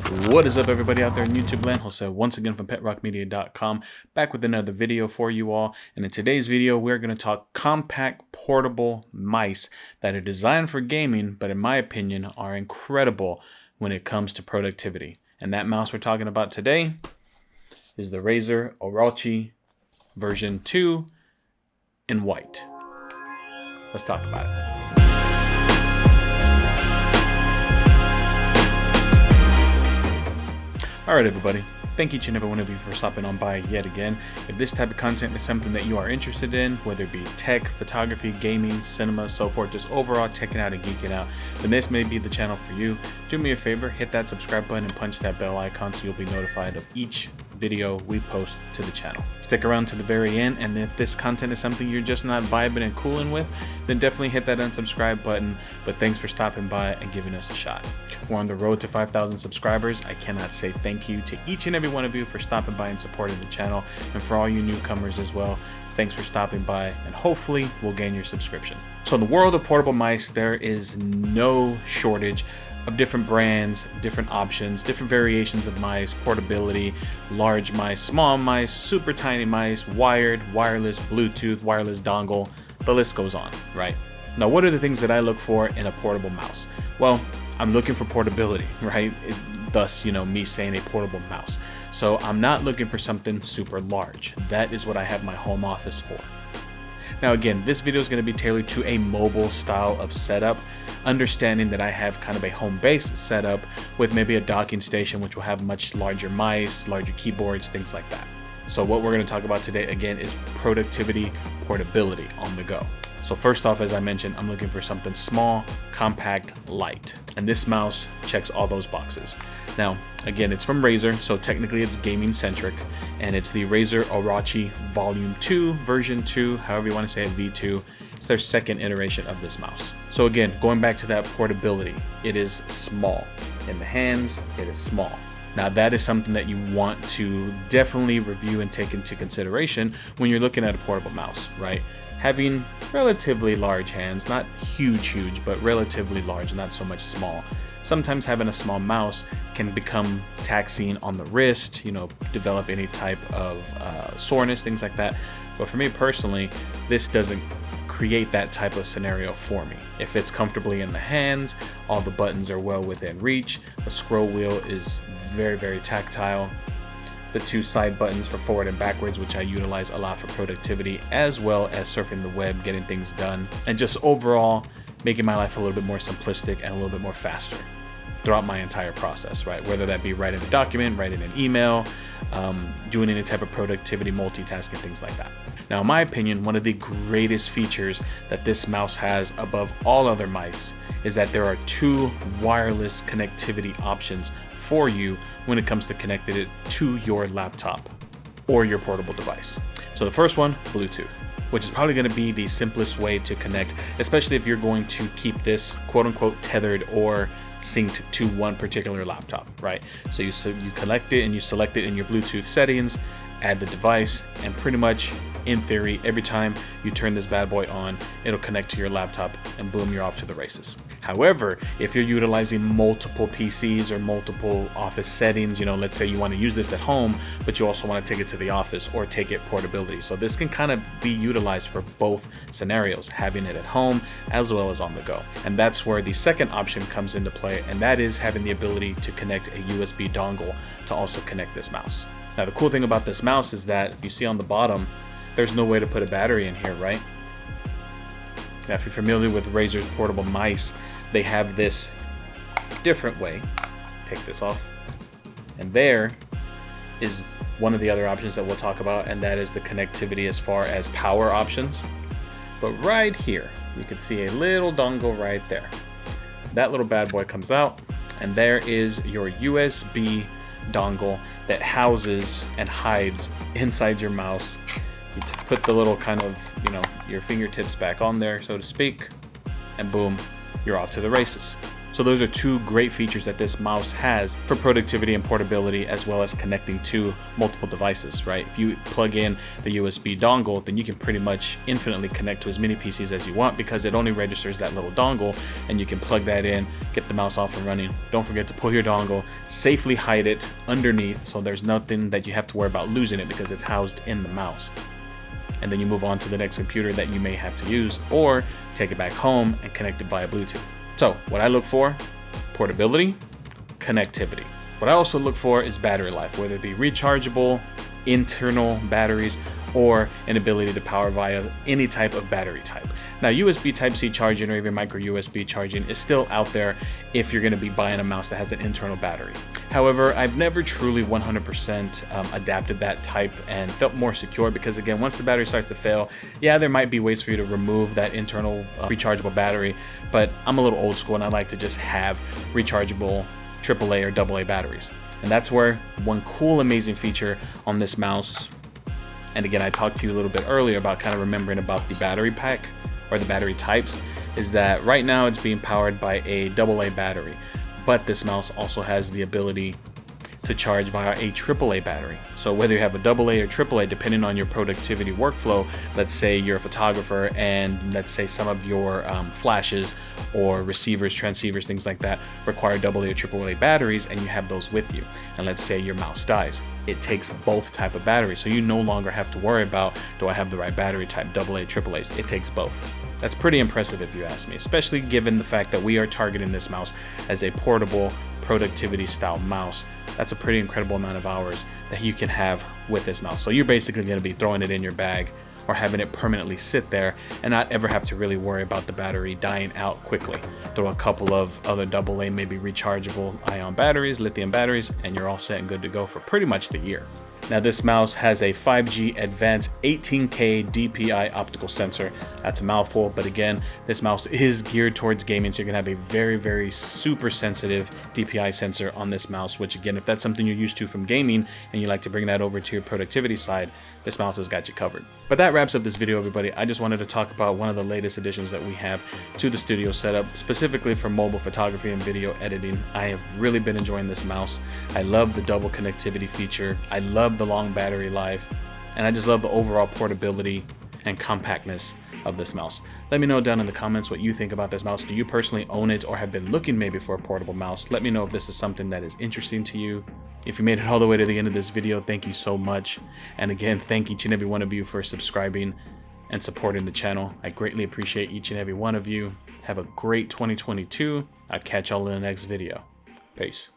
What is up, everybody out there in YouTube land? Jose once again from PetRockMedia.com, back with another video for you all. And in today's video, we're going to talk compact portable mice that are designed for gaming, but in my opinion, are incredible when it comes to productivity. And that mouse we're talking about today is the Razer Orochi version 2 in white. Let's talk about it. Alright everybody, thank each and every one of you for stopping on by yet again. If this type of content is something that you are interested in, whether it be tech, photography, gaming, cinema, so forth, just overall checking out and geeking out, then this may be the channel for you. Do me a favor, hit that subscribe button and punch that bell icon so you'll be notified of each video we post to the channel. Stick around to the very end, and if this content is something you're just not vibing and cooling with, then definitely hit that unsubscribe button. But thanks for stopping by and giving us a shot. We're on the road to 5,000 subscribers. I cannot say thank you to each and every one of you for stopping by and supporting the channel, and for all you newcomers as well, thanks for stopping by, and hopefully we'll gain your subscription. So in the world of portable mice, there is no shortage of different brands, different options, different variations of mice, portability, large mice, small mice, super tiny mice, wired, wireless, Bluetooth, wireless dongle, the list goes on, right? Now, what are the things that I look for in a portable mouse? Well, I'm looking for portability, right? Thus, me saying a portable mouse. So I'm not looking for something super large. That is what I have my home office for. Now again, this video is going to be tailored to a mobile style of setup, understanding that I have kind of a home-based setup with maybe a docking station, which will have much larger mice, larger keyboards, things like that. So what we're going to talk about today, again, is productivity, portability on the go. So first off, as I mentioned, I'm looking for something small, compact, light. And this mouse checks all those boxes. Now, again, it's from Razer, so technically it's gaming centric, and it's the Razer Orochi Volume 2, version 2, however you want to say it, V2. It's their second iteration of this mouse. So again, going back to that portability, it is small. In the hands, it is small. Now that is something that you want to definitely review and take into consideration when you're looking at a portable mouse, right? Having relatively large hands, not huge, but relatively large, not so much small. Sometimes having a small mouse can become taxing on the wrist, develop any type of soreness, things like that. But for me personally, this doesn't create that type of scenario for me. It fits comfortably in the hands, all the buttons are well within reach, the scroll wheel is very, very tactile. The two side buttons for forward and backwards, which I utilize a lot for productivity, as well as surfing the web, getting things done, and just overall making my life a little bit more simplistic and a little bit more faster throughout my entire process, right? Whether that be writing a document, writing an email, doing any type of productivity, multitasking, things like that. Now, in my opinion, one of the greatest features that this mouse has above all other mice is that there are two wireless connectivity options for you when it comes to connecting it to your laptop or your portable device. So the first one, Bluetooth, which is probably going to be the simplest way to connect, especially if you're going to keep this quote unquote tethered or synced to one particular laptop, right? So you collect it and you select it in your Bluetooth settings, add the device, and pretty much in theory, every time you turn this bad boy on, it'll connect to your laptop and boom, you're off to the races. However, if you're utilizing multiple PCs or multiple office settings, let's say you want to use this at home, but you also want to take it to the office or take it portability. So this can kind of be utilized for both scenarios, having it at home as well as on the go. And that's where the second option comes into play, and that is having the ability to connect a USB dongle to also connect this mouse. Now, the cool thing about this mouse is that if you see on the bottom, there's no way to put a battery in here, right? Now, if you're familiar with Razer's portable mice, they have this different way. Take this off. And there is one of the other options that we'll talk about, and that is the connectivity as far as power options. But right here, you can see a little dongle right there. That little bad boy comes out, and there is your USB dongle that houses and hides inside your mouse. You put the little kind of, your fingertips back on there, so to speak, and boom, you're off to the races. So those are two great features that this mouse has for productivity and portability, as well as connecting to multiple devices, right? If you plug in the USB dongle, then you can pretty much infinitely connect to as many PCs as you want, because it only registers that little dongle, and you can plug that in, get the mouse off and running. Don't forget to pull your dongle, safely hide it underneath, so there's nothing that you have to worry about losing it because it's housed in the mouse. And then you move on to the next computer that you may have to use, or take it back home and connect it via Bluetooth. So what I look for: portability, connectivity. What I also look for is battery life, whether it be rechargeable, internal batteries, or an ability to power via any type of battery type. Now, USB Type-C charging or even micro USB charging is still out there if you're going to be buying a mouse that has an internal battery. However, I've never truly 100% adapted that type and felt more secure, because again, once the battery starts to fail, yeah, there might be ways for you to remove that internal rechargeable battery, but I'm a little old school and I like to just have rechargeable AAA or AA batteries. And that's where one cool, amazing feature on this mouse, and again, I talked to you a little bit earlier about kind of remembering about the battery pack or the battery types, is that right now it's being powered by a AA battery, but this mouse also has the ability to charge via a AAA battery. So whether you have a AA or AAA, depending on your productivity workflow, let's say you're a photographer and let's say some of your flashes or receivers, transceivers, things like that require AA or AAA batteries, and you have those with you. And let's say your mouse dies. It takes both type of batteries. So you no longer have to worry about, do I have the right battery type, AA, AAAs? It takes both. That's pretty impressive if you ask me, especially given the fact that we are targeting this mouse as a portable productivity style mouse. That's a pretty incredible amount of hours that you can have with this mouse. So you're basically going to be throwing it in your bag or having it permanently sit there and not ever have to really worry about the battery dying out quickly. Throw a couple of other AA, maybe rechargeable ion batteries, lithium batteries, and you're all set and good to go for pretty much the year. Now, this mouse has a 5G advanced 18K DPI optical sensor. That's a mouthful, but again, this mouse is geared towards gaming, so you're gonna have a very, very super sensitive DPI sensor on this mouse, which again, if that's something you're used to from gaming and you like to bring that over to your productivity side, this mouse has got you covered. But that wraps up this video, everybody. I just wanted to talk about one of the latest additions that we have to the studio setup, specifically for mobile photography and video editing. I have really been enjoying this mouse. I love the double connectivity feature. I love the long battery life, and I just love the overall portability and compactness of this mouse. Let me know down in the comments what you think about this mouse. Do you personally own it or have been looking maybe for a portable mouse? Let me know if this is something that is interesting to you. If you made it all the way to the end of this video, thank you so much. And again, thank each and every one of you for subscribing and supporting the channel. I greatly appreciate each and every one of you. Have a great 2022. I'll catch y'all in the next video. Peace.